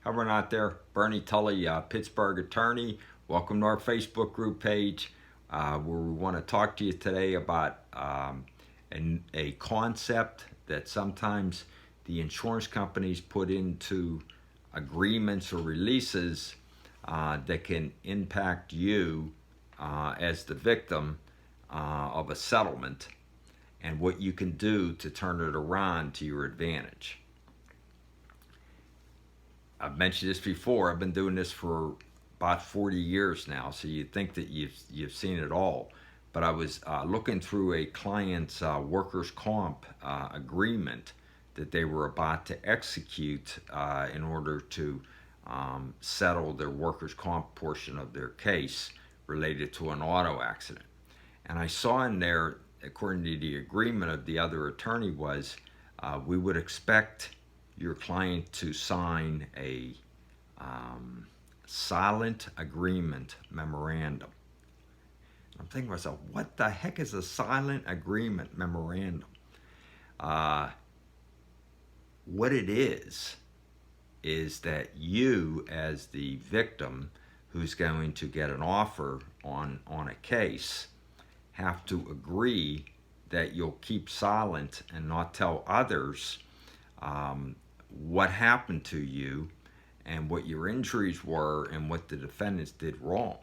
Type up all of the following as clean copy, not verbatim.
Everyone out there, Bernie Tully, Pittsburgh attorney. Welcome to our Facebook group page where we want to talk to you today about a concept that sometimes the insurance companies put into agreements or releases that can impact you as the victim of a settlement, and what you can do to turn it around to your advantage. I've mentioned this before. I've been doing this for about 40 years now, so you'd think that you've seen it all. But I was looking through a client's workers' comp agreement that they were about to execute in order to settle their workers' comp portion of their case related to an auto accident. And I saw in there, according to the agreement of the other attorney, was we would expect your client to sign a silent agreement memorandum. I'm thinking to myself, what the heck is a silent agreement memorandum? What it is that you, as the victim who's going to get an offer on a case, have to agree that you'll keep silent and not tell others what happened to you and what your injuries were and what the defendants did wrong.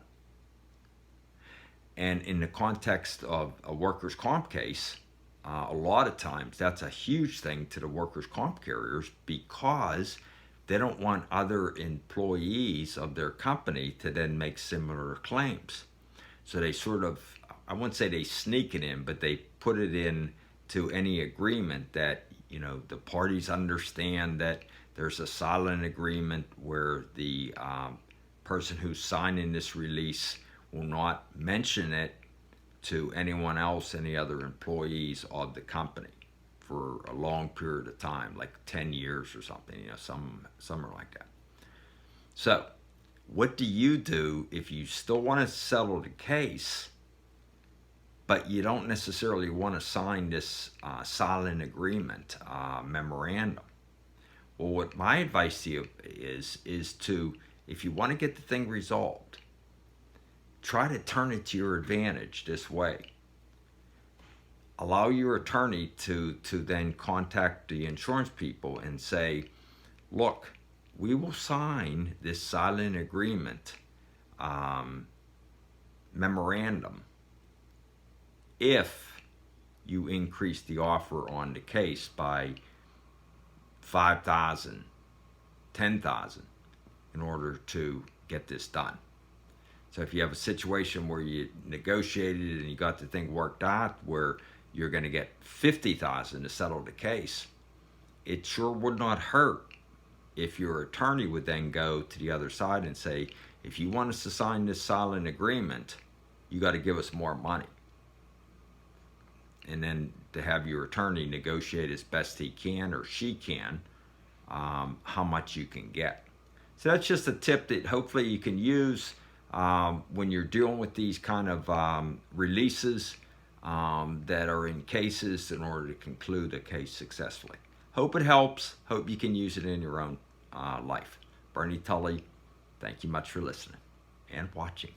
And in the context of a workers' comp case, a lot of times that's a huge thing to the workers' comp carriers, because they don't want other employees of their company to then make similar claims. So they sort of, I wouldn't say they sneak it in, but they put it in to any agreement that, you know, the parties understand that there's a silent agreement where the person who's signing this release will not mention it to anyone else, any other employees of the company, for a long period of time, like 10 years or something, you know, some are like that. So what do you do if you still want to settle the case, but you don't necessarily want to sign this silent agreement memorandum? Well, what my advice to you is to, if you want to get the thing resolved, try to turn it to your advantage this way. Allow your attorney to then contact the insurance people and say, look, we will sign this silent agreement memorandum if you increase the offer on the case by $5,000, $10,000 in order to get this done. So if you have a situation where you negotiated and you got the thing worked out where you're going to get $50,000 to settle the case, it sure would not hurt if your attorney would then go to the other side and say, if you want us to sign this silent agreement, you got to give us more money. And then to have your attorney negotiate as best he can or she can how much you can get. So that's just a tip that hopefully you can use when you're dealing with these kind of releases that are in cases in order to conclude a case successfully. Hope it helps. Hope you can use it in your own life. Bernie Tully, thank you much for listening and watching.